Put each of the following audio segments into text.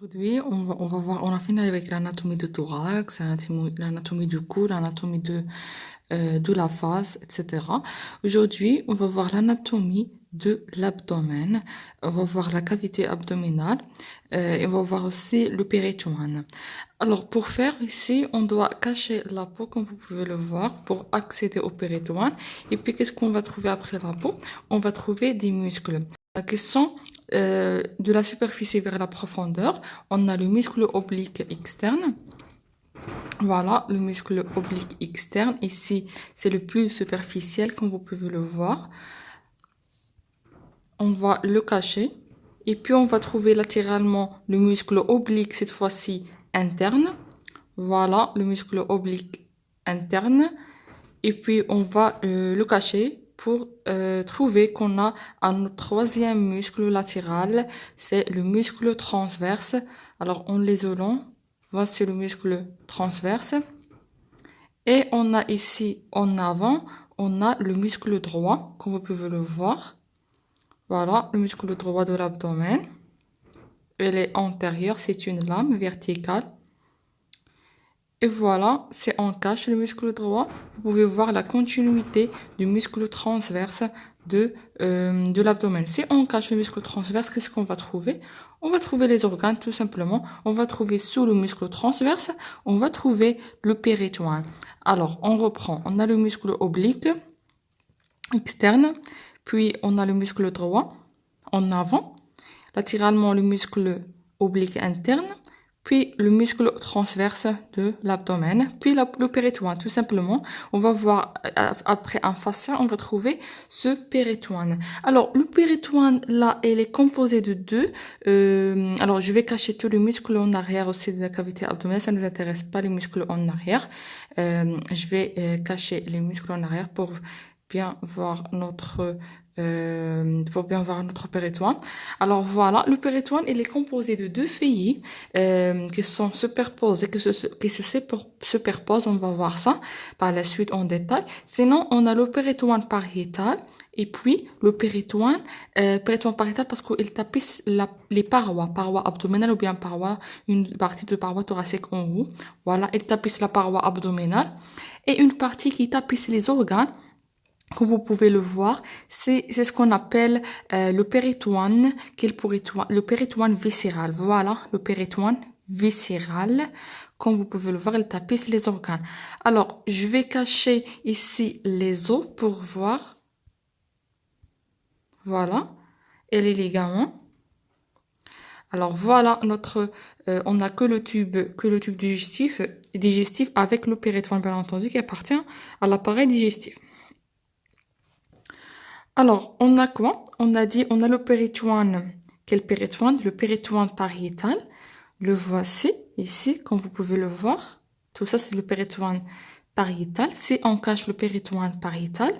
Aujourd'hui, on va voir, on a fini avec l'anatomie du thorax, l'anatomie du cou, l'anatomie de la face, etc. Aujourd'hui, on va voir l'anatomie de l'abdomen. On va voir la cavité abdominale et on va voir aussi le péritoine. Alors, pour faire ici, on doit cacher la peau, comme vous pouvez le voir, pour accéder au péritoine. Et puis, qu'est-ce qu'on va trouver après la peau? On va trouver des muscles qui sont de la superficie vers la profondeur. On a le muscle oblique externe. Voilà, le muscle oblique externe. Ici, c'est le plus superficiel, comme vous pouvez le voir. On va le cacher. Et puis, on va trouver latéralement le muscle oblique, cette fois-ci interne. Voilà, le muscle oblique interne. Et puis, on va le cacher pour trouver qu'on a un troisième muscle latéral. C'est le muscle transverse. Alors, en l'isolant, voici le muscle transverse. Et on a ici, en avant, on a le muscle droit, comme vous pouvez le voir. Voilà, le muscle droit de l'abdomen. Elle est antérieure, c'est une lame verticale. Et voilà, c'est en cache le muscle droit. Vous pouvez voir la continuité du muscle transverse de l'abdomen. Si on cache le muscle transverse, qu'est-ce qu'on va trouver? On va trouver les organes tout simplement. On va trouver sous le muscle transverse, on va trouver le péritoine. Alors, on reprend. On a le muscle oblique externe, puis on a le muscle droit en avant, latéralement le muscle oblique interne, puis le muscle transverse de l'abdomen, puis le péritoine, tout simplement. On va voir, après un fascia, on va trouver ce péritoine. Alors, le péritoine, là, il est composé de deux. Alors, je vais cacher tous les muscles en arrière aussi de la cavité abdominale. Ça ne nous intéresse pas, les muscles en arrière. Je vais cacher les muscles en arrière pour bien voir notre péritoine. Alors voilà, le péritoine, il est composé de deux feuillets qui sont superposés, qui se superposent. On va voir ça par la suite en détail. Sinon, on a le péritoine pariétal et puis le péritoine pariétal parce qu'il tapisse les parois abdominales ou bien une partie de paroi thoracique en haut. Voilà, il tapisse la paroi abdominale et une partie qui tapisse les organes. Comme vous pouvez le voir, c'est ce qu'on appelle le péritoine, le péritoine viscéral. Voilà, le péritoine viscéral. Comme vous pouvez le voir, il tapisse les organes. Alors, je vais cacher ici les os pour voir. Voilà, et les ligaments. Alors voilà on n'a que le tube digestif avec le péritoine bien entendu qui appartient à l'appareil digestif. Alors, on a quoi? On a dit, on a le péritoine. Quel péritoine? Le péritoine pariétal. Le voici, ici, comme vous pouvez le voir. Tout ça, c'est le péritoine pariétal. Si on cache le péritoine pariétal,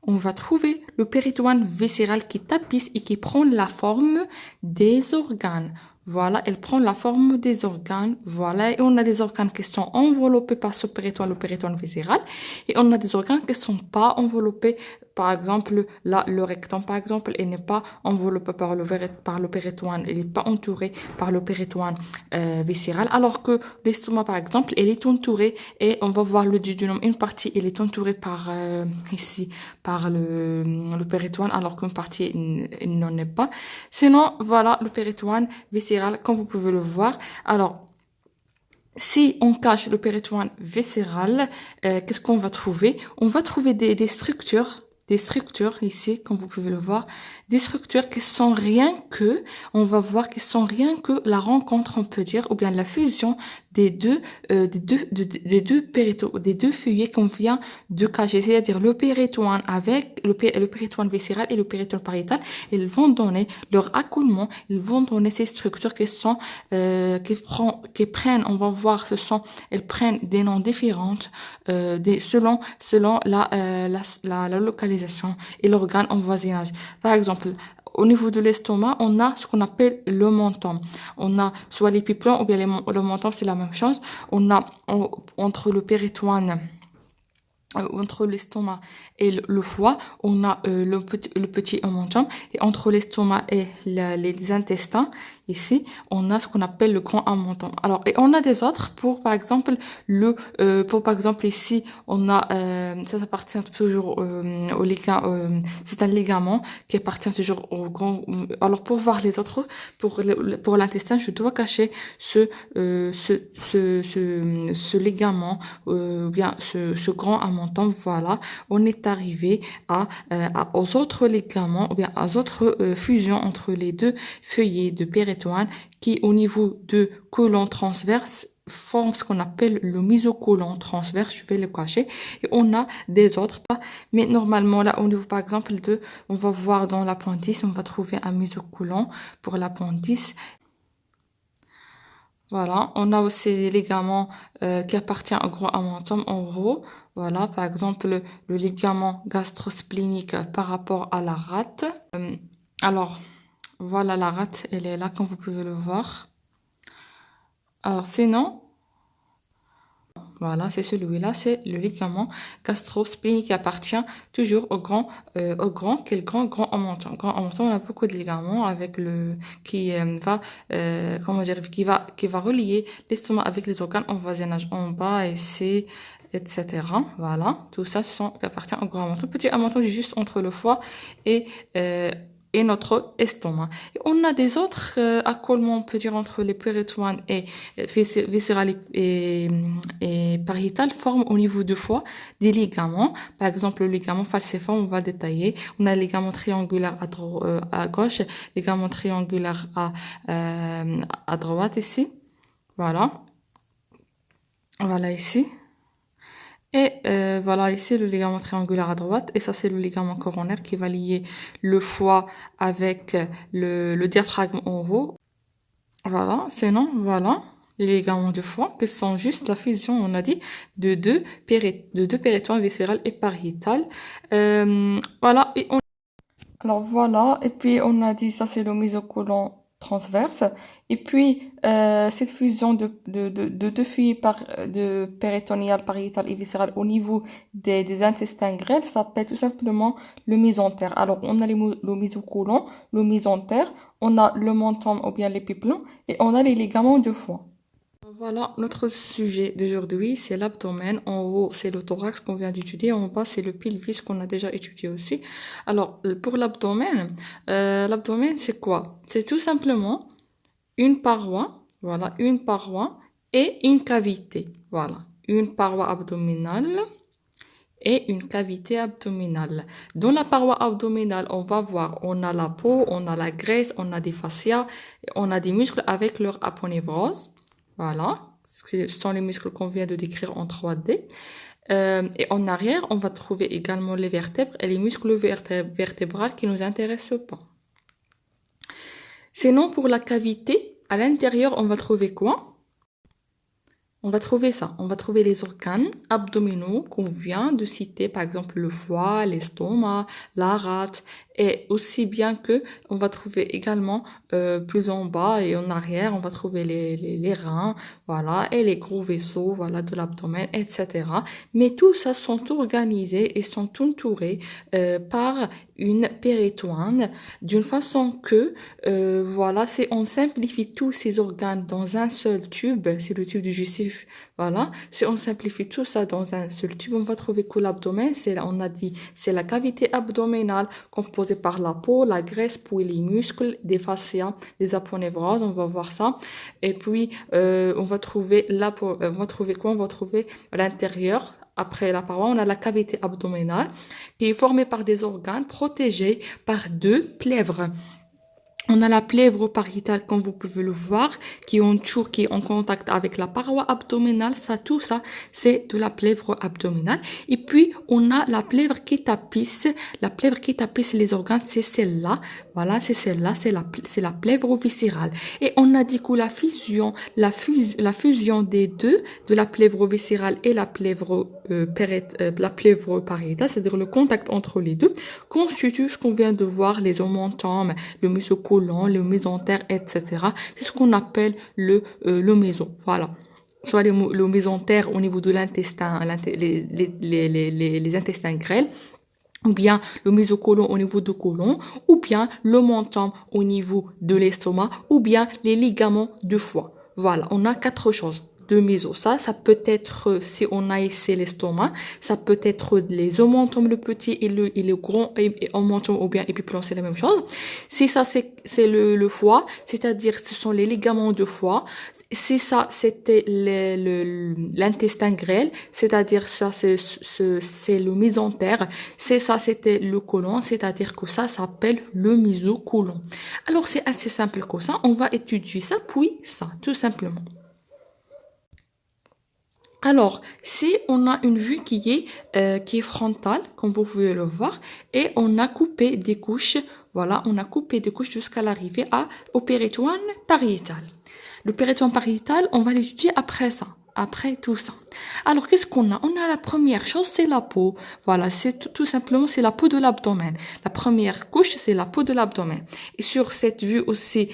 on va trouver le péritoine viscéral qui tapisse et qui prend la forme des organes. Voilà, elle prend la forme des organes. Voilà, et on a des organes qui sont enveloppés par ce péritoine, le péritoine viscéral. Et on a des organes qui ne sont pas enveloppés. Par exemple, là, le rectum, par exemple, il n'est pas enveloppé par le péritoine. Il n'est pas entouré par le péritoine viscéral. Alors que l'estomac, par exemple, il est entouré et on va voir le duodénum. Une partie, il est entouré par, ici, par le péritoine, alors qu'une partie, il n'en est pas. Sinon, voilà, le péritoine viscéral, comme vous pouvez le voir. Alors, si on cache le péritoine viscéral, qu'est-ce qu'on va trouver? On va trouver des structures ici, comme vous pouvez le voir, des structures qui sont on va voir qui sont rien que la rencontre, on peut dire, ou bien la fusion des deux feuillets qu'on vient de cacher, c'est-à-dire le péritoine avec le péritoine viscéral et le péritoine pariétal. Ils vont donner leur accoulement, ils vont donner ces structures qui sont qui prennent, on va voir, elles prennent des noms différents selon la localisation et l'organe en voisinage. Par exemple, au niveau de l'estomac, on a ce qu'on appelle le menton. On a soit l'épiplon ou bien le menton, c'est la même chose. On a entre le péritoine, entre l'estomac et le foie, on a le petit menton. Et entre l'estomac et les intestins, ici, on a ce qu'on appelle le grand amentum. Alors, et on a des autres pour, par exemple, pour par exemple ici, on a, ça appartient toujours au ligament, c'est un ligament qui appartient toujours au grand. Alors, pour voir les autres, pour l'intestin, je dois cacher ce ligament, bien ce grand amentum. Voilà, on est arrivé aux autres ligaments, ou bien aux autres fusions entre les deux feuillets de pérétoine qui, au niveau de côlon transverse, forment ce qu'on appelle le mésocolon transverse. Je vais le cacher. Et on a des autres, mais normalement là, au niveau par exemple on va voir dans l'appendice, on va trouver un mésocolon pour l'appendice. Voilà, on a aussi les ligaments qui appartiennent au gros amentum en haut. Voilà, par exemple le ligament gastrosplénique par rapport à la rate. Alors, voilà la rate, elle est là comme vous pouvez le voir. Alors sinon, voilà, c'est celui-là, c'est le ligament gastrosplénique qui appartient toujours quel grand amentum. Grand amentum, on a beaucoup de ligaments avec qui comment dire, qui va relier l'estomac avec les organes en voisinage en bas, ici, etc. Voilà, tout ça, appartient au grand amentum. Petit amentum, juste entre le foie et, euh, et notre estomac. Et on a des autres accolements, on peut dire, entre les pérétoines et viscérales et pariétales forment au niveau du foie des ligaments. Par exemple, le ligament falciforme, on va détailler. On a le ligament triangulaire à gauche, ligament triangulaire à droite ici. Voilà. Voilà ici. Et voilà ici le ligament triangulaire à droite, et ça c'est le ligament coronaire qui va lier le foie avec le diaphragme en haut. Voilà, sinon voilà les ligaments du foie qui sont juste la fusion, on a dit, de deux pérétoines viscérales et pariétales. Voilà, alors voilà, et puis on a dit ça c'est le mésocolon transverse, et puis cette fusion de deux feuillets de péritonial, pariétal et viscéral au niveau des intestins grêles s'appelle tout simplement le mésentère. Alors on a le mésocolon, le mésentère, on a le menton ou bien l'épiplon, et on a les ligaments du foie. Voilà, notre sujet d'aujourd'hui, c'est l'abdomen. En haut, c'est le thorax qu'on vient d'étudier. En bas, c'est le pelvis qu'on a déjà étudié aussi. Alors, pour l'abdomen, c'est quoi? C'est tout simplement une paroi, voilà, une paroi et une cavité. Voilà, une paroi abdominale et une cavité abdominale. Dans la paroi abdominale, on va voir, on a la peau, on a la graisse, on a des fascias, on a des muscles avec leur aponévrose. Voilà, ce sont les muscles qu'on vient de décrire en 3D. Et en arrière, on va trouver également les vertèbres et les muscles vertébrales qui nous intéressent pas. Sinon, pour la cavité, à l'intérieur, on va trouver quoi? On va trouver ça. On va trouver les organes abdominaux qu'on vient de citer, par exemple le foie, l'estomac, la rate, et aussi bien que on va trouver également plus en bas et en arrière, on va trouver les reins, voilà, et les gros vaisseaux, voilà, de l'abdomen, etc. Mais tout ça sont organisés et sont entourés par une péritoine d'une façon que voilà, on simplifie tous ces organes dans un seul tube, c'est le tube digestif. Voilà, si on simplifie tout ça dans un seul tube, on va trouver que l'abdomen, on a dit, c'est la cavité abdominale composée par la peau, la graisse, puis les muscles, des fascias, des aponevroses, on va voir ça. Et puis, on va trouver quoi? On va trouver à l'intérieur. Après la paroi, on a la cavité abdominale qui est formée par des organes protégés par deux plèvres. On a la plèvre pariétale, comme vous pouvez le voir, qui est en contact avec la paroi abdominale. Tout ça, c'est de la plèvre abdominale. Et puis, on a la plèvre qui tapisse les organes, c'est celle-là. Voilà, c'est celle-là, c'est la plèvre viscérale. Et on a dit que la fusion des deux, de la plèvre viscérale et la plèvre pariétale, c'est-à-dire le contact entre les deux, constitue ce qu'on vient de voir, les omentums, le mésocolon, le mésentère, etc. C'est ce qu'on appelle le méso. Voilà. Soit le mésentère au niveau de l'intestin, les intestins grêles, ou bien le mésocolon au niveau du côlon, ou bien le menton au niveau de l'estomac, ou bien les ligaments du foie. Voilà, on a 4 choses de méso. Ça peut être, si on a ici l'estomac, ça peut être les omentum, le petit et le grand omentum, ou bien épiplan, c'est la même chose. Si ça, c'est le foie, c'est-à-dire ce sont les ligaments du foie. Si ça, c'était l'intestin grêle, c'est-à-dire ça, c'est le mésentère. C'est ça, c'était le côlon, c'est-à-dire que ça s'appelle le mésocolon. Alors, c'est assez simple que ça. On va étudier ça, puis ça, tout simplement. Alors, si on a une vue qui est frontale, comme vous pouvez le voir, et on a coupé des couches, voilà, on a coupé des couches jusqu'à l'arrivée au péritoine pariétal. Le péritoine pariétal, on va l'étudier après ça, après tout ça. Alors, qu'est-ce qu'on a? On a la première chose, c'est la peau. Voilà, c'est tout simplement, c'est la peau de l'abdomen. La première couche, c'est la peau de l'abdomen. Et sur cette vue aussi,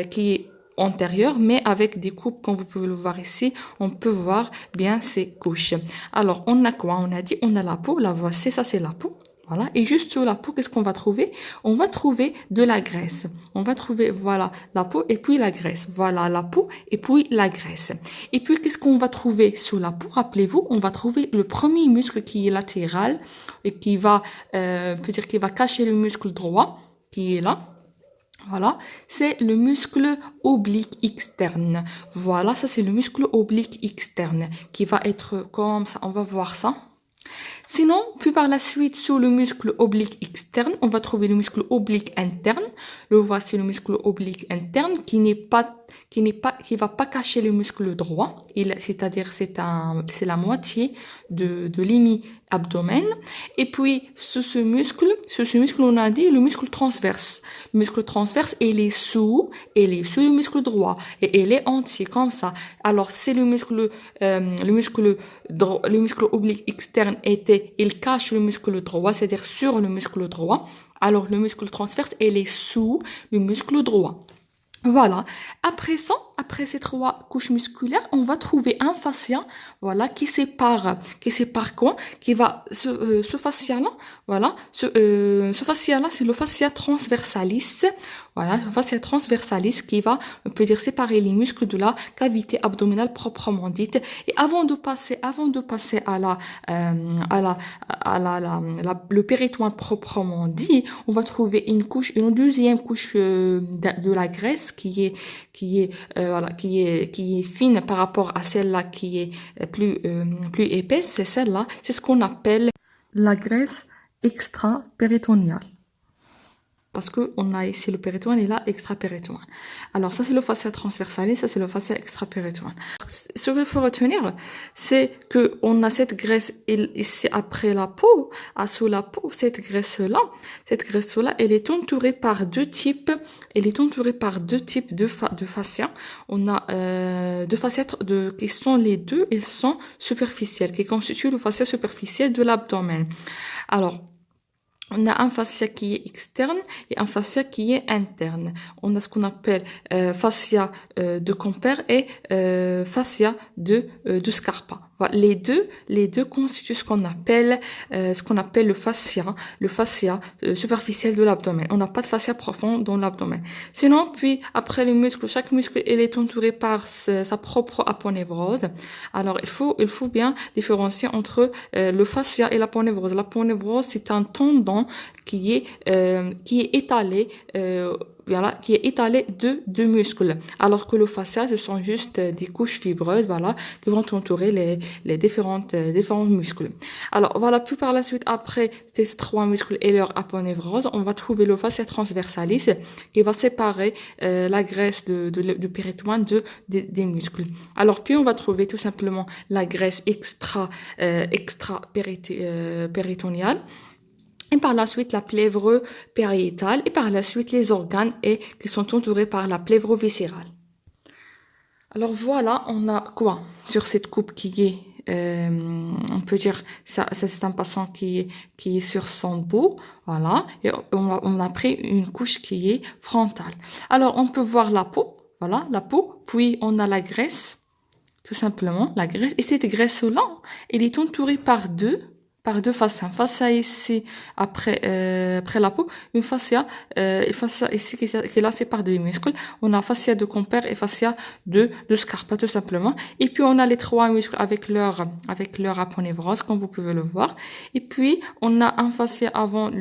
qui est antérieure, mais avec des coupes, comme vous pouvez le voir ici, on peut voir bien ces couches. Alors, on a quoi? On a dit, on a la peau, la voici, ça c'est la peau. Voilà. Et juste sous la peau, qu'est-ce qu'on va trouver? On va trouver de la graisse. On va trouver, voilà, la peau et puis la graisse. Voilà, la peau et puis la graisse. Et puis, qu'est-ce qu'on va trouver sous la peau? Rappelez-vous, on va trouver le premier muscle qui est latéral et qui va, peut dire qu'il va cacher le muscle droit qui est là. Voilà, c'est le muscle oblique externe. Voilà, ça c'est le muscle oblique externe qui va être comme ça. On va voir ça. Sinon, puis par la suite, sous le muscle oblique externe, on va trouver le muscle oblique interne. Le voici le muscle oblique interne qui va pas cacher le muscle droit. C'est-à-dire, c'est la moitié de l'hémi-abdomen. Et puis, sous ce muscle, on a dit le muscle transverse. Le muscle transverse, il est sous le muscle droit. Et il est entier, comme ça. Alors, c'est le muscle oblique externe il cache le muscle droit, c'est-à-dire sur le muscle droit. Alors, le muscle transverse, il est sous le muscle droit. Voilà. Après ça, après ces 3 couches musculaires, on va trouver un fascia, voilà, qui sépare quoi? Qui va, ce fascia-là, voilà, ce fascia-là, c'est le fascia transversalis. Voilà, ce fascia transversalis qui va, on peut dire, séparer les muscles de la cavité abdominale proprement dite. Et avant de passer le péritoine proprement dit, on va trouver une deuxième couche de la graisse qui est fine par rapport à celle-là qui est plus épaisse. C'est celle-là, c'est ce qu'on appelle la graisse extra-péritoniale. Parce que on a ici le péritoine et là extra-péritoine. Alors ça c'est le fascia transversal et ça c'est le fascia extra-péritoine. Ce qu'il faut retenir, c'est que on a cette graisse ici après la peau, sous la peau, cette graisse-là, elle est entourée par deux types de fascia. On a deux fascias qui sont les deux, ils sont superficiels, qui constituent le fascia superficiel de l'abdomen. Alors on a un fascia qui est externe et un fascia qui est interne. On a ce qu'on appelle fascia de Compère et fascia de Scarpa. Voilà, les deux constituent ce qu'on appelle le fascia superficiel de l'abdomen. On n'a pas de fascia profond dans l'abdomen. Sinon, puis après les muscles, chaque muscle il est entouré par sa propre aponevrose. Alors il faut bien différencier entre le fascia et l'aponevrose. L'aponevrose c'est un tendon qui est étalé de deux muscles, alors que le fascia ce sont juste des couches fibreuses, voilà, qui vont entourer les différents muscles. Alors voilà, puis par la suite après ces 3 muscles et leur aponevrose, on va trouver le fascia transversalis qui va séparer la graisse du péritoine des muscles. Alors puis on va trouver tout simplement la graisse péritoniale. Et par la suite, la plèvre-pariétale, et par la suite, les organes qui sont entourés par la plèvre-viscérale. Alors voilà, on a quoi sur cette coupe qui est, on peut dire, ça c'est un patient qui est sur son dos, voilà, et on a pris une couche qui est frontale. Alors on peut voir la peau, voilà, la peau, puis on a la graisse, tout simplement, la graisse, et cette graisse-là, elle est entourée par deux par deux fascias. Fascia ici, après la peau, une fascia ici qui est lacée par deux muscles. On a fascia de Compère et fascia de Scarpa, tout simplement. Et puis, on a les trois muscles avec leur aponévrose, comme vous pouvez le voir. Et puis, on a un fascia avant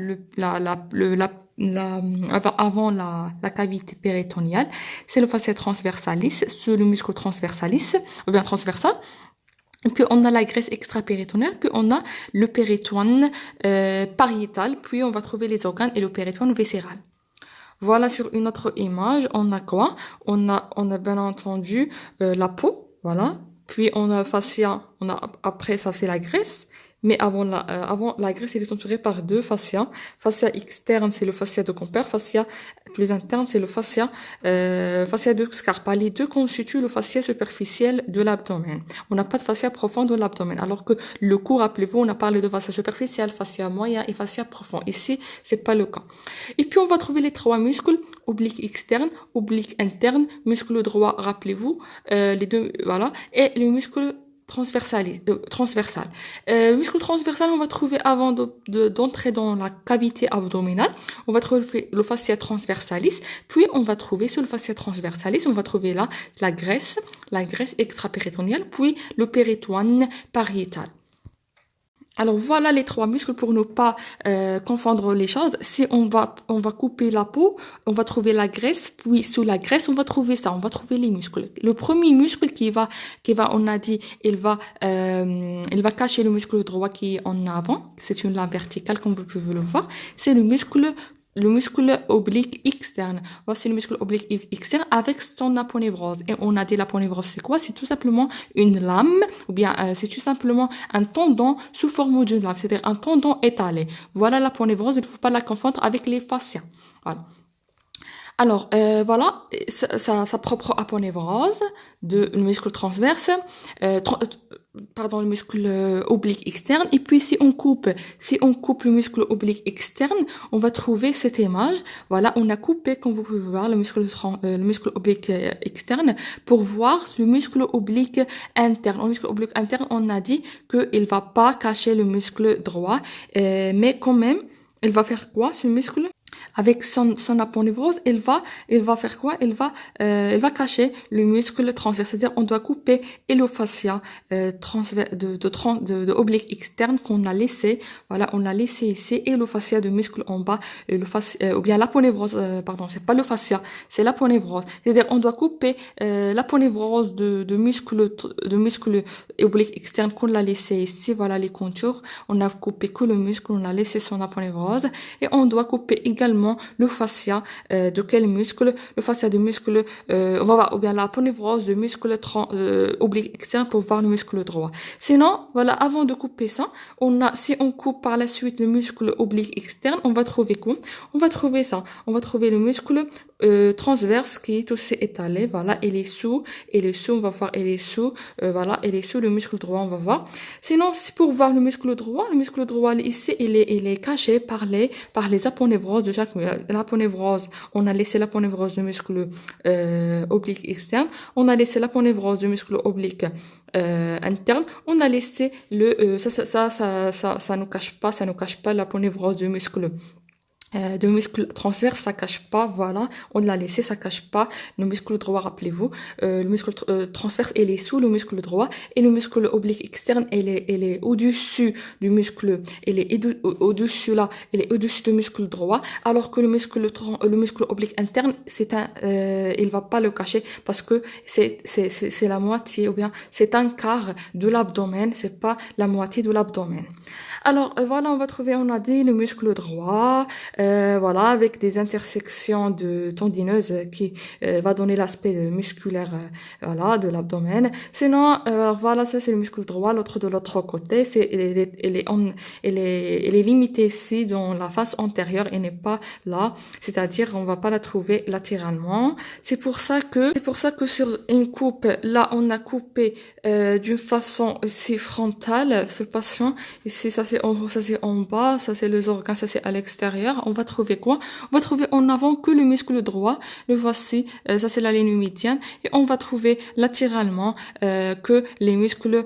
la cavité péritoniale. C'est le fascia transversalis, c'est le muscle transversalis, ou bien transversal. Et puis on a la graisse extra-péritonéale, puis on a le péritoine pariétal, puis on va trouver les organes et le péritoine viscéral. Voilà, sur une autre image, on a quoi? On a bien entendu la peau, voilà. Puis on a le fascia, après ça c'est la graisse. Mais avant la graisse, elle est entourée par deux fascias. Fascia externe, c'est le fascia de Compère. Fascia plus interne, c'est le fascia de Scarpa. Les deux constituent le fascia superficiel de l'abdomen. On n'a pas de fascia profond de l'abdomen. Alors que le cou, rappelez-vous, on a parlé de fascia superficiel, fascia moyen et fascia profond. Ici, c'est pas le cas. Et puis, on va trouver les trois muscles, oblique externe, oblique interne, muscle droit, rappelez-vous, les deux, voilà, et le muscle transversal. Muscle transversal, on va trouver avant d'entrer dans la cavité abdominale, on va trouver le fascia transversalis, puis on va trouver sur le fascia transversalis, on va trouver là la graisse extra-péritonéale, puis le péritoine pariétal. Alors voilà les trois muscles pour ne pas confondre les choses. Si on va couper la peau, on va trouver la graisse, puis sous la graisse on va trouver les muscles. Le premier muscle qui va, on a dit, il va cacher le muscle droit qui est en avant. C'est une lame verticale comme vous pouvez le voir. C'est le muscle oblique externe. Voici le muscle oblique externe avec son aponévrose. Et on a dit l'aponévrose, c'est quoi? C'est tout simplement une lame, ou bien c'est tout simplement un tendon sous forme d'une lame, c'est-à-dire un tendon étalé. Voilà l'aponévrose, il ne faut pas la confondre avec les fascias. Voilà. Alors, voilà, sa propre aponévrose le muscle transverse, le muscle oblique externe. Et puis, si on coupe le muscle oblique externe, on va trouver cette image. Voilà, on a coupé, comme vous pouvez voir, le muscle oblique externe pour voir le muscle oblique interne. Le muscle oblique interne, on a dit qu'il va pas cacher le muscle droit, mais quand même, il va faire quoi, ce muscle? Avec son aponévrose, il va faire quoi? Il va cacher le muscle transverse. C'est-à-dire, on doit couper et le fascia de oblique externe qu'on a laissé. Voilà, on l'a laissé ici, et le fascia de muscle en bas, le fascia, ou bien l'aponévrose, c'est pas le fascia, c'est l'aponévrose. C'est-à-dire, on doit couper l'aponévrose de muscle oblique externe qu'on l'a laissé ici. Voilà les contours. On a coupé que le muscle, on a laissé son aponévrose, et on doit couper également le fascia de quel muscle? Le fascia de muscle, on va voir, ou bien l'aponévrose de muscle oblique externe pour voir le muscle droit. Sinon, voilà, avant de couper ça, si on coupe par la suite le muscle oblique externe, on va trouver quoi? On va trouver le muscle transverse qui est aussi étalé. Voilà, il est sous, on va voir, il est sous, voilà, il est sous le muscle droit, on va voir. Sinon, pour voir le muscle droit ici, il est caché par les aponévroses de chaque l'aponévrose. On a laissé l'aponévrose du muscle oblique externe, on a laissé l'aponévrose du muscle oblique interne, on a laissé ça ne cache pas l'aponévrose du muscle transverse, ça cache pas, voilà, on l'a laissé, ça cache pas le muscle droit, rappelez-vous, le muscle transverse, il est sous le muscle droit, et le muscle oblique externe, il est au-dessus du muscle, il est au-dessus du muscle droit, alors que le muscle oblique interne, il va pas le cacher, parce que c'est la moitié, ou bien c'est un quart de l'abdomen, c'est pas la moitié de l'abdomen. Alors, voilà, on a dit le muscle droit, voilà, avec des intersections tendineuses qui va donner l'aspect musculaire, voilà, de l'abdomen. Sinon, voilà, ça c'est le muscle droit, l'autre de l'autre côté, il est limité ici dans la face antérieure et n'est pas là, c'est-à-dire on va pas la trouver latéralement. C'est pour ça que sur une coupe, là on a coupé d'une façon aussi frontale, ce patient ici, ça c'est en haut, ça c'est en bas, ça c'est les organes, ça c'est à l'extérieur. On va trouver quoi? On va trouver en avant que le muscle droit. Le voici, ça c'est la ligne médiane. Et on va trouver latéralement que les muscles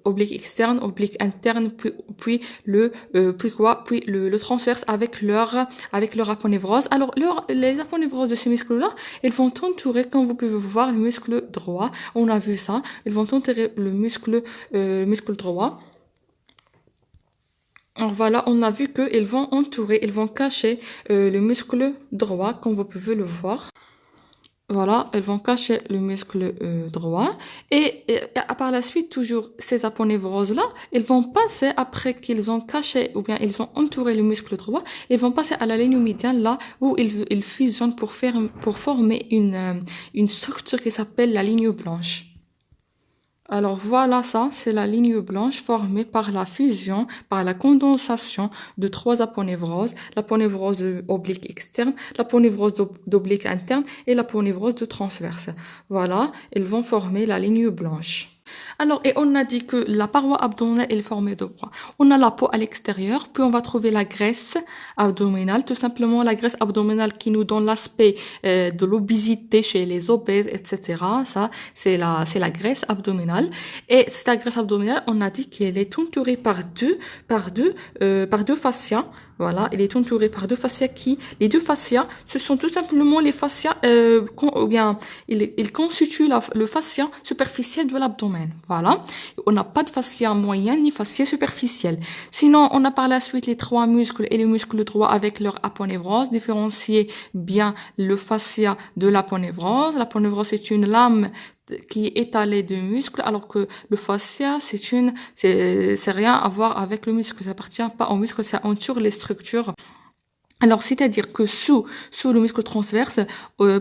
obliques externes, obliques internes, puis le transverse avec leur aponevrose. Alors les aponevroses de ces muscles-là, ils vont entourer, comme vous pouvez voir, le muscle droit. On a vu ça. Ils vont entourer le muscle droit. Alors voilà, on a vu qu'ils vont entourer, ils vont cacher le muscle droit, comme vous pouvez le voir. Voilà, elles vont cacher le muscle droit et par la suite, toujours ces aponevroses-là, ils vont passer, après qu'ils ont caché ou bien ils ont entouré le muscle droit, ils vont passer à la ligne médiane, là où ils fusionnent pour former une structure qui s'appelle la ligne blanche. Alors voilà, ça, c'est la ligne blanche formée par la fusion, par la condensation de trois aponevroses, l'aponevrose oblique externe, l'aponevrose d'oblique interne et l'aponevrose de transverse. Voilà, ils vont former la ligne blanche. Alors, et on a dit que la paroi abdominale est formée de quoi? On a la peau à l'extérieur, puis on va trouver la graisse abdominale, tout simplement la graisse abdominale qui nous donne l'aspect de l'obésité chez les obèses, etc. Ça, c'est la graisse abdominale. Et cette graisse abdominale, on a dit qu'elle est entourée par deux fascias. Voilà, il est entouré par deux fascias les deux fascias, ce sont tout simplement les fascias, ou bien, ils constituent le fascia superficiel de l'abdomen. Voilà. On n'a pas de fascia moyen ni fascia superficiel. Sinon, on a par la suite les trois muscles et le muscle droit avec leur aponevrose. Différencier bien le fascia de l'aponevrose. L'aponevrose, c'est une lame qui est étalée de muscles, alors que le fascia, c'est rien à voir avec le muscle. Ça appartient pas au muscle, ça entoure les structures. Alors, c'est-à-dire que sous le muscle transverse,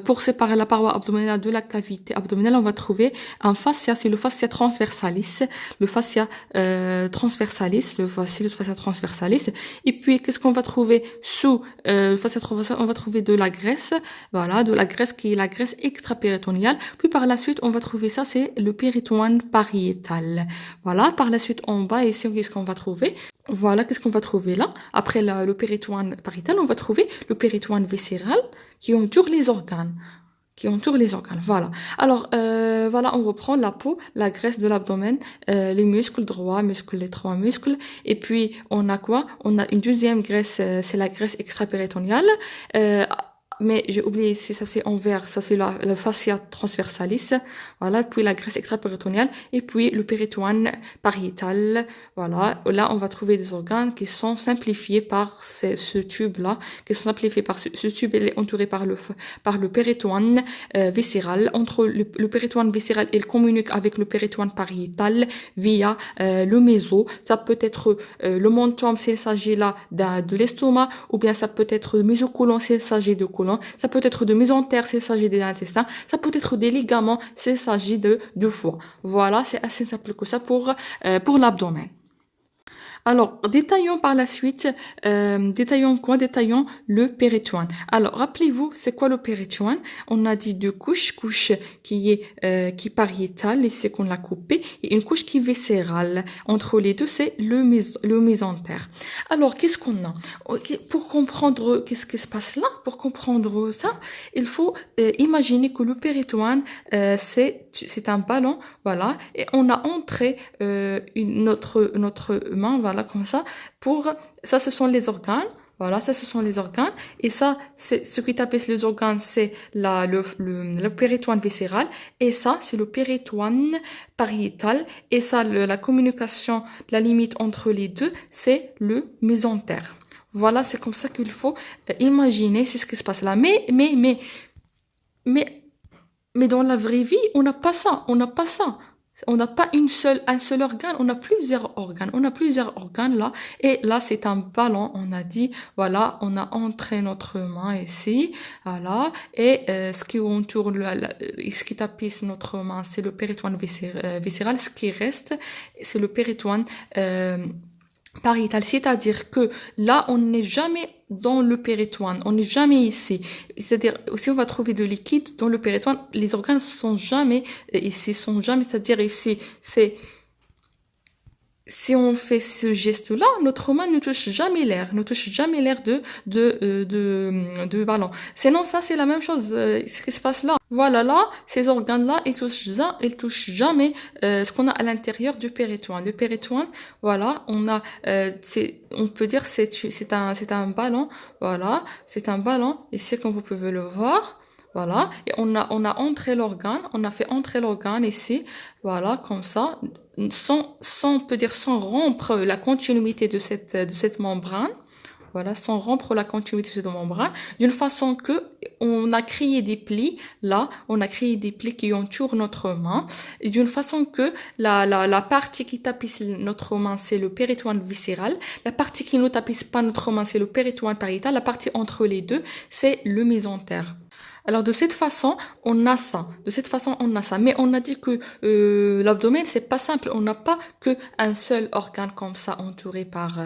pour séparer la paroi abdominale de la cavité abdominale, on va trouver un fascia, c'est le fascia transversalis, le fascia transversalis, voici le fascia transversalis. Et puis, qu'est-ce qu'on va trouver sous le fascia transversalis? On va trouver de la graisse, voilà, de la graisse qui est la graisse extra-péritoniale. Puis par la suite, on va trouver ça, c'est le péritoine pariétal. Voilà, par la suite, en bas, ici, qu'est-ce qu'on va trouver? Voilà, qu'est-ce qu'on va trouver là? Après le péritoine pariétal, on va trouver le péritoine viscéral qui entoure les organes. Voilà. Alors, voilà, on reprend la peau, la graisse de l'abdomen, les muscles droits, les trois muscles. Et puis, on a quoi? On a une deuxième graisse, c'est la graisse extra-péritoniale. Mais j'ai oublié ici, ça c'est en vert, ça c'est le fascia transversalis, voilà, puis la graisse extra-péritoniale, et puis le péritoine pariétal, voilà. Là, on va trouver des organes qui sont simplifiés par ce tube-là, ce tube, il est entouré par le péritoine viscéral. Entre le péritoine viscéral, il communique avec le péritoine pariétal via le méso. Ça peut être le menton s'il s'agit là de l'estomac, ou bien ça peut être le mésocolon s'il s'agit de côlon. Ça peut être de mésentère s'il s'agit des intestins. Ça peut être des ligaments s'il s'agit de foie. Voilà, c'est assez simple que ça pour l'abdomen. Alors, détaillons par la suite, détaillons le péritoine. Alors, rappelez-vous, c'est quoi le péritoine? On a dit deux couches, qui est pariétale, ici qu'on l'a coupé, et une couche qui est viscérale. Entre les deux, c'est le mésentère. Alors, qu'est-ce qu'on a? Pour comprendre qu'est-ce qui se passe là, pour comprendre ça, il faut imaginer que le péritoine, c'est un ballon, voilà, et on a entré notre main, voilà, comme ça, ça, ce sont les organes. Voilà, ça, ce sont les organes. Et ça, c'est ce qui t'appelle les organes, c'est le péritoine viscéral. Et ça, c'est le péritoine pariétal. Et ça, la communication, la limite entre les deux, c'est le mésentère. Voilà, c'est comme ça qu'il faut imaginer, c'est ce qui se passe là. Mais dans la vraie vie, on n'a pas ça. On n'a pas un seul organe, on a plusieurs organes. On a plusieurs organes là. Et là, c'est un ballon. On a dit, voilà, on a entré notre main ici. Voilà. Et ce qui entoure, ce qui tapisse notre main, c'est le péritoine viscéral. Ce qui reste, c'est le péritoine pariétal. C'est-à-dire que là, on n'est jamais dans le péritoine, on n'est jamais ici. C'est-à-dire, si on va trouver de liquide dans le péritoine, les organes sont jamais ici, c'est-à-dire ici, si on fait ce geste-là, notre main ne touche jamais l'air, ne touche jamais l'air de ballon. Sinon, ça, c'est la même chose, ce qui se passe là. Voilà, là, ces organes-là, ils touchent jamais ce qu'on a à l'intérieur du péritoine. Le péritoine, voilà, on peut dire c'est un ballon, voilà, c'est un ballon, ici, comme vous pouvez le voir. Voilà, et on a entré l'organe, on a fait entrer l'organe ici, voilà, comme ça, on peut dire, sans rompre la continuité de cette membrane, voilà, sans rompre la continuité de cette membrane, d'une façon que on a créé des plis, là, on a créé des plis qui entourent notre main, et d'une façon que la partie qui tapisse notre main, c'est le péritoine viscéral, la partie qui ne tapisse pas notre main, c'est le péritoine pariétal, la partie entre les deux, c'est le mésentère. Alors de cette façon, on a ça. De cette façon, on a ça. Mais on a dit que l'abdomen, c'est pas simple. On n'a pas que un seul organe comme ça entouré par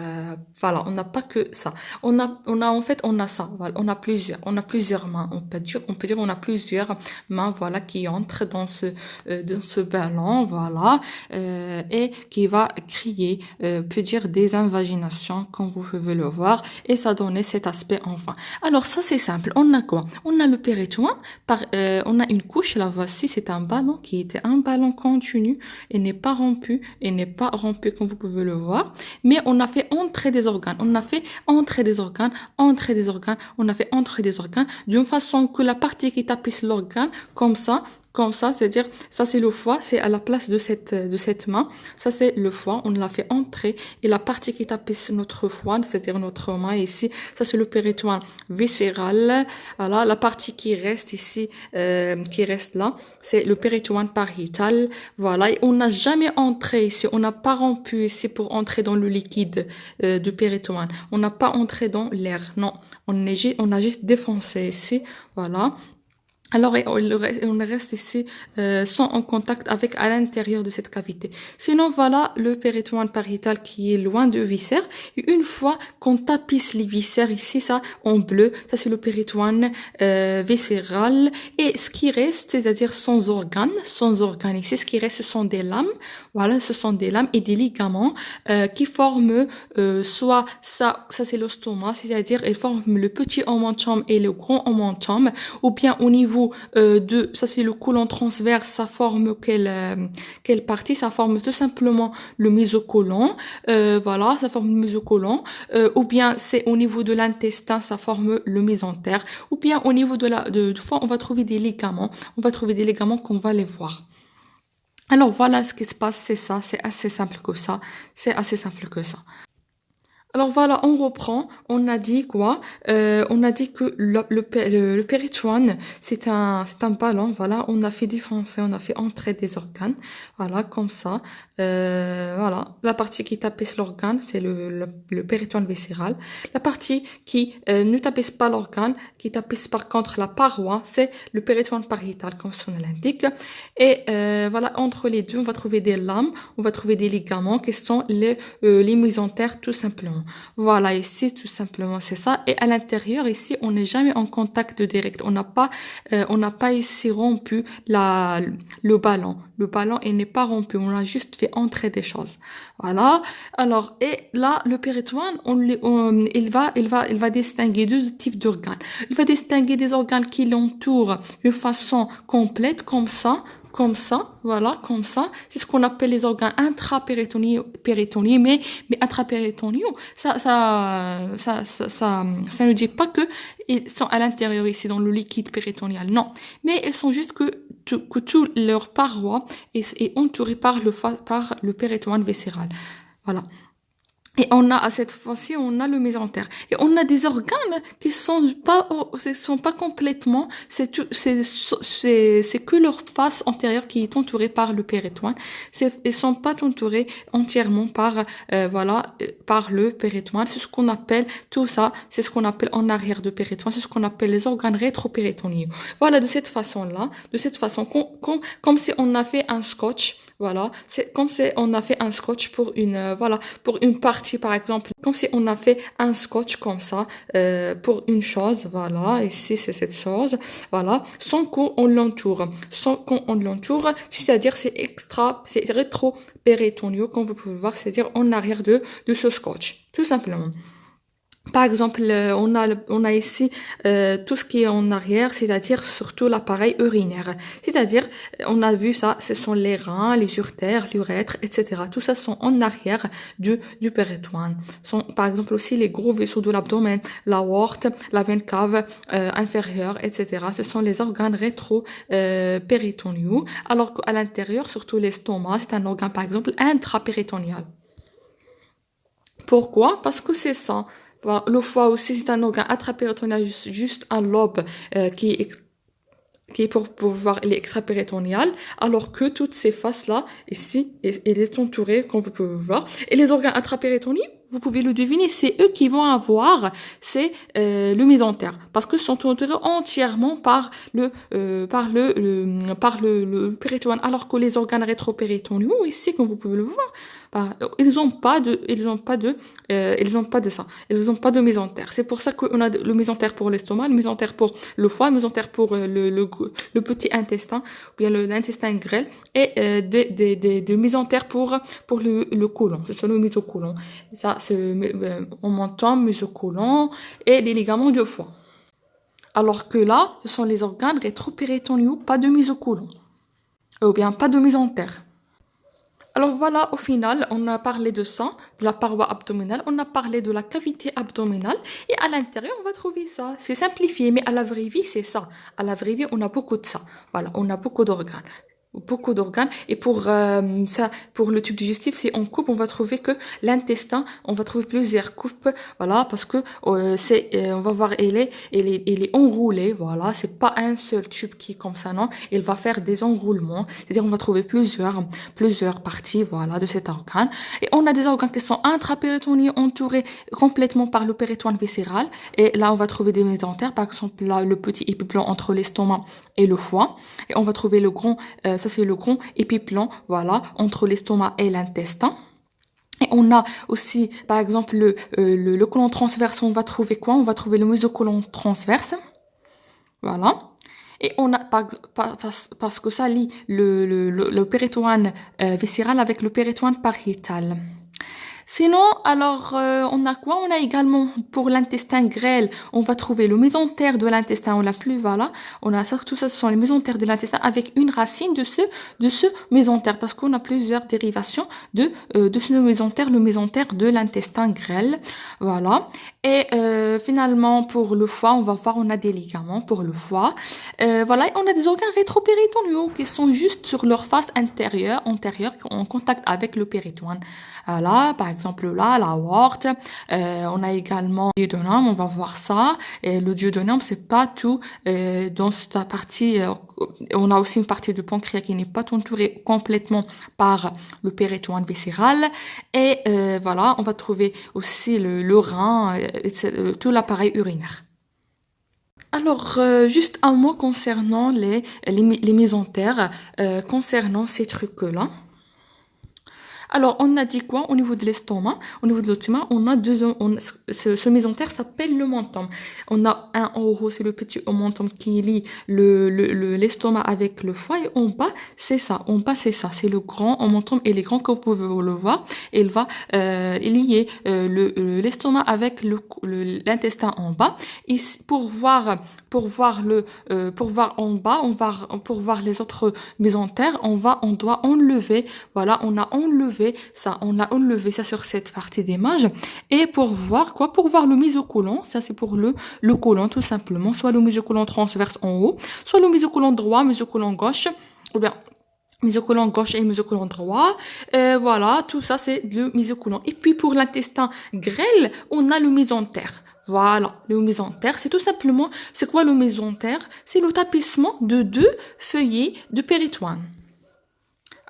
voilà. On n'a pas que ça. En fait, on a ça. Voilà. On a plusieurs mains. On peut dire, on a plusieurs mains, voilà, qui entrent dans ce ballon, voilà, et qui va créer, peut dire des invaginations, comme vous pouvez le voir, et ça donnait cet aspect enfin. Alors ça, c'est simple. On a quoi? On a le péritoine. On a une couche, là voici, c'est un ballon qui était un ballon continu et n'est pas rompu, comme vous pouvez le voir, mais on a fait entrer des organes, on a fait entrer des organes, on a fait entrer des organes d'une façon que la partie qui tapisse l'organe, comme ça, c'est-à-dire, ça c'est le foie, c'est à la place de cette main, ça c'est le foie, on l'a fait entrer, et la partie qui tapisse notre foie, c'est-à-dire notre main ici, ça c'est le péritoine viscéral, voilà, la partie qui reste ici, qui reste là, c'est le péritoine pariétal, voilà, et on n'a jamais entré ici, on n'a pas rompu ici pour entrer dans le liquide du péritoine, on n'a pas entré dans l'air, non, on a juste défoncé ici, voilà. Alors, on reste ici sans en contact avec à l'intérieur de cette cavité. Sinon, voilà le péritoine pariétal qui est loin de viscères. Et une fois qu'on tapisse les viscères ici, ça en bleu, ça c'est le péritoine viscéral. Et ce qui reste, c'est-à-dire sans organes ici, ce qui reste, ce sont des lames. Voilà, ce sont des lames et des ligaments qui forment soit ça c'est l'ostoma, c'est-à-dire ils forment le petit omentum et le grand omentum, ou bien au niveau ça c'est le côlon transverse, ça forme quelle partie? Ça forme tout simplement le mésocôlon, voilà, ça forme le mésocôlon, ou bien c'est au niveau de l'intestin, ça forme le mésentère, ou bien au niveau de foie, on va trouver des ligaments, qu'on va les voir. Alors voilà ce qui se passe, c'est ça, c'est assez simple que ça, c'est assez simple que ça. Alors voilà, on reprend. On a dit quoi? On a dit que le péritoine, c'est un ballon. Voilà, on a fait défoncer, on a fait entrer des organes. Voilà, comme ça. Voilà, la partie qui tapisse l'organe, c'est le péritoine viscéral. La partie qui ne tapisse pas l'organe, qui tapisse par contre la paroi, c'est le péritoine pariétal, comme son nom l'indique. Et voilà, entre les deux, on va trouver des lames, on va trouver des ligaments qui sont les mésentères, tout simplement. Voilà, ici, tout simplement, c'est ça. Et à l'intérieur, ici, on n'est jamais en contact direct. On n'a pas ici rompu le ballon. Le ballon, il n'est pas rompu. On a juste fait entrer des choses. Voilà. Alors, et là, le péritoine, il va distinguer deux types d'organes. Il va distinguer des organes qui l'entourent de façon complète, comme ça, voilà, comme ça. C'est ce qu'on appelle les organes intrapéritonéaux, mais intrapéritonéaux, ça ne dit pas que ils sont à l'intérieur ici dans le liquide péritonéal. Non. Mais ils sont juste que toute leur paroi est entourée par le péritoine viscéral. Voilà. Et on a, à cette fois-ci, on a le mésentère. Et on a des organes qui sont pas complètement, c'est que leur face antérieure qui est entourée par le péritoine. Ils sont pas entourés entièrement par le péritoine. C'est ce qu'on appelle, tout ça, c'est ce qu'on appelle en arrière de péritoine, c'est ce qu'on appelle les organes rétropéritonéaux. Voilà, de cette façon-là, comme si on a fait un scotch. Voilà, c'est comme si on a fait un scotch pour voilà, pour une partie par exemple, comme si on a fait un scotch comme ça pour une chose, voilà, ici c'est cette chose, voilà, sans qu'on l'entoure, sans qu'on l'entoure, c'est-à-dire c'est rétro-péritonio, comme vous pouvez voir, c'est-à-dire en arrière de ce scotch, tout simplement. Par exemple, on a ici tout ce qui est en arrière, c'est-à-dire surtout l'appareil urinaire. C'est-à-dire, on a vu ça, ce sont les reins, les uretères, l'urètre, etc. Tout ça sont en arrière du péritoine. Sont, par exemple, aussi les gros vaisseaux de l'abdomen, l'aorte, la veine cave inférieure, etc. Ce sont les organes rétro-péritoniaux. Alors qu'à l'intérieur, surtout l'estomac, c'est un organe, par exemple, intrapéritonéal. Pourquoi? Parce que c'est ça. Voilà, le foie aussi, c'est un organe intrapéritonéal, juste un lobe qui est pour voir les extrapéritonéales, alors que toutes ces faces-là, ici, elle est entourée, comme vous pouvez voir. Et les organes intrapéritonéaux, vous pouvez le deviner, c'est eux qui vont avoir, c'est le mésentère, parce que sont entourés entièrement par le péritoine, alors que les organes rétropéritonéaux, ici, comme vous pouvez le voir, bah, ils ont pas de ça. Ils ont pas de mésentère. C'est pour ça qu'on a le mésentère pour l'estomac, le mésentère pour le foie, le mésentère pour le petit intestin, ou bien l'intestin grêle, et des mésentères pour le côlon. Ce sont le mésocôlon. Ça, c'est en menton, mésocôlon et les ligaments du foie. Alors que là, ce sont les organes rétropéritonéaux, pas de mésocôlon. Ou bien pas de mésentère. Alors voilà, au final, on a parlé de ça, de la paroi abdominale, on a parlé de la cavité abdominale, et à l'intérieur, on va trouver ça. C'est simplifié, mais à la vraie vie, c'est ça. À la vraie vie, on a beaucoup de ça. Voilà, on a beaucoup d'organes. Beaucoup d'organes. Et pour ça, pour le tube digestif, si on coupe, on va trouver que l'intestin, on va trouver plusieurs coupes, voilà, parce que on va voir, elle est enroulée, voilà, c'est pas un seul tube qui est comme ça, non, il va faire des enroulements, c'est-à-dire on va trouver plusieurs parties, voilà, de cet organe. Et on a des organes qui sont intrapéritonéens, entourés complètement par le péritoine viscéral. Et là, on va trouver des mésentères, par exemple, là, le petit épiplan entre l'estomac et le foie. Et on va trouver le grand, ça c'est le grand épiplan, voilà, entre l'estomac et l'intestin. Et on a aussi, par exemple, le côlon transverse, on va trouver quoi? On va trouver le mésocôlon transverse, voilà. Et on a, parce que ça lie le péritoine viscéral avec le péritoine pariétal. Sinon, alors, on a quoi? On a également, pour l'intestin grêle, on va trouver le mésentère de l'intestin, on l'a plus, voilà. On a ça, tout ça, ce sont les mésentères de l'intestin avec une racine de ce mésentère, parce qu'on a plusieurs dérivations de ce mésentère, le mésentère de l'intestin grêle, voilà. Et, finalement, pour le foie, on va voir, on a des ligaments pour le foie. Voilà, et on a des organes rétropéritonéaux qui sont juste sur leur face antérieure, en contact avec le péritoine. Voilà, par exemple là, l'aorte. On a également le duodénum, on va voir ça. Et le duodénum, c'est pas tout dans cette partie. On a aussi une partie du pancréas qui n'est pas entourée complètement par le péritoine viscéral. Et voilà, on va trouver aussi le rein, tout l'appareil urinaire. Alors, juste un mot concernant les mésentères, concernant ces trucs-là. Alors, on a dit quoi au niveau de l'estomac? Au niveau de l'estomac, on a ce mésentère s'appelle le menton. On a un en haut, c'est le petit omentum qui lie l'estomac avec le foie. Et en bas, c'est ça. En bas, c'est ça. C'est le grand omentum. Et les grands, que vous pouvez le voir, il va lier l'estomac avec l'intestin en bas. Et pour voir en bas, pour voir les autres mésentères, on doit enlever, voilà, on a enlevé ça sur cette partie d'image. Et pour voir quoi? Pour voir le mésocôlon, ça c'est pour le côlon tout simplement, soit le mésocôlon transverse en haut, soit le mésocôlon droit, mésocôlon gauche, ou bien mésocôlon gauche et mésocôlon droit. Voilà, tout ça c'est le mésocôlon. Et puis pour l'intestin grêle, on a le mésentère. Voilà, le mésentère, c'est tout simplement, c'est quoi le mésentère? C'est le tapissement de deux feuillets de péritoine.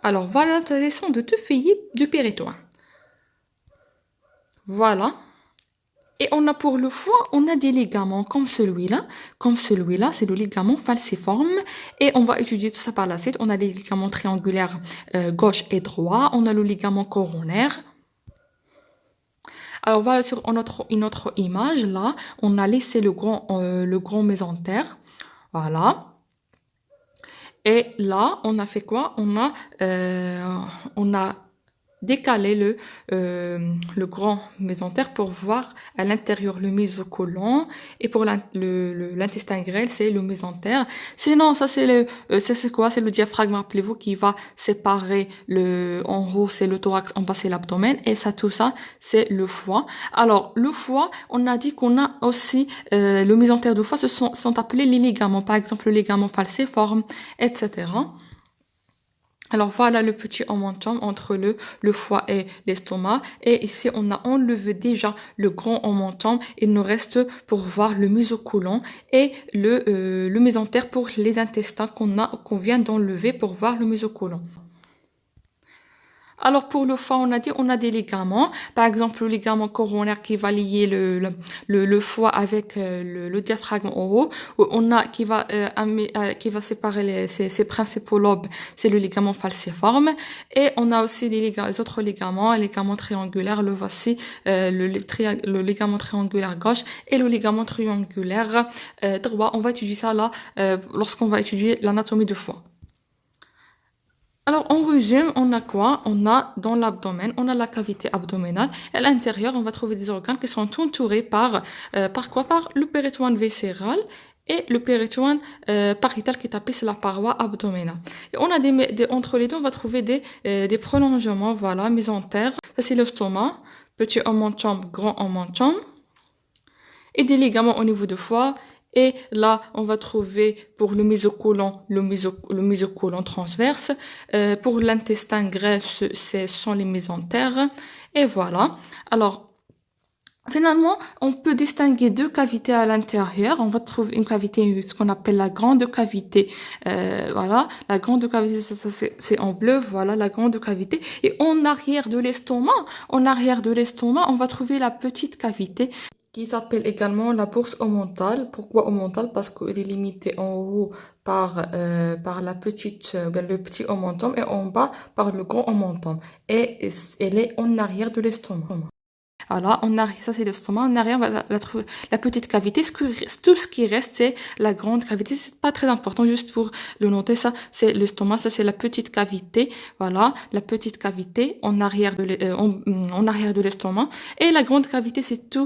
Alors voilà l'intéressant de deux feuillets de péritoine. Voilà. Et on a pour le foie, on a des ligaments comme celui-là. Comme celui-là, c'est le ligament falciforme. Et on va étudier tout ça par la suite. On a les ligaments triangulaires gauche et droit. On a le ligament coronaire. Alors voilà, sur une autre image, là, on a laissé le grand mésentère. Voilà. Et là, on a fait quoi? On a décaler le grand mésentère pour voir à l'intérieur le mésocôlon et pour l'intestin grêle c'est le mésentère. Sinon ça c'est quoi? C'est le diaphragme, rappelez-vous, qui va séparer en haut c'est le thorax, en bas c'est l'abdomen, et ça tout ça c'est le foie. Alors le foie, on a dit qu'on a aussi le mésentère du foie, sont appelés les ligaments, par exemple le ligament falciforme, etc. Alors voilà le petit omentum entre le foie et l'estomac. Et ici, on a enlevé déjà le grand omentum. Il nous reste pour voir le mésocôlon et le mésentère pour les intestins qu'on vient d'enlever pour voir le mésocôlon. Alors pour le foie, on a dit on a des ligaments. Par exemple, le ligament coronaire qui va lier le foie avec le diaphragme en haut. On a qui va séparer ses principaux lobes, c'est le ligament falciforme. Et on a aussi les autres ligaments, le ligament triangulaire, le voici, le ligament triangulaire gauche et le ligament triangulaire droit. On va étudier ça là lorsqu'on va étudier l'anatomie du foie. Alors, en résumé, on a quoi? On a dans l'abdomen, on a la cavité abdominale. Et à l'intérieur, on va trouver des organes qui sont entourés par quoi? Par le péritoine viscéral et le péritoine pariétal qui tapisse la paroi abdominale. Et on a entre les deux, on va trouver des prolongements, voilà, mésentères. Ça, c'est l'estomac, petit omentum, grand omentum. Et des ligaments au niveau du foie. Et là, on va trouver pour le mésocôlon, le mésocôlon transverse. Pour l'intestin grêle, ce sont les mésentères. Et voilà. Alors, finalement, on peut distinguer deux cavités à l'intérieur. On va trouver une cavité, ce qu'on appelle la grande cavité. Voilà, la grande cavité, c'est en bleu. Voilà, la grande cavité. Et en arrière de l'estomac, on va trouver la petite cavité, qui s'appelle également la bourse omontale. Pourquoi omontale? Parce qu'elle est limitée en haut par la le petit omentum et en bas par le grand omentum. Et elle est en arrière de l'estomac. Voilà, en arrière, ça c'est l'estomac. En arrière, on va trouver la petite cavité. Tout ce qui reste, c'est la grande cavité. C'est pas très important, juste pour le noter. Ça, c'est l'estomac. Ça, c'est la petite cavité. Voilà, la petite cavité en arrière de l'estomac. Et la grande cavité, c'est tout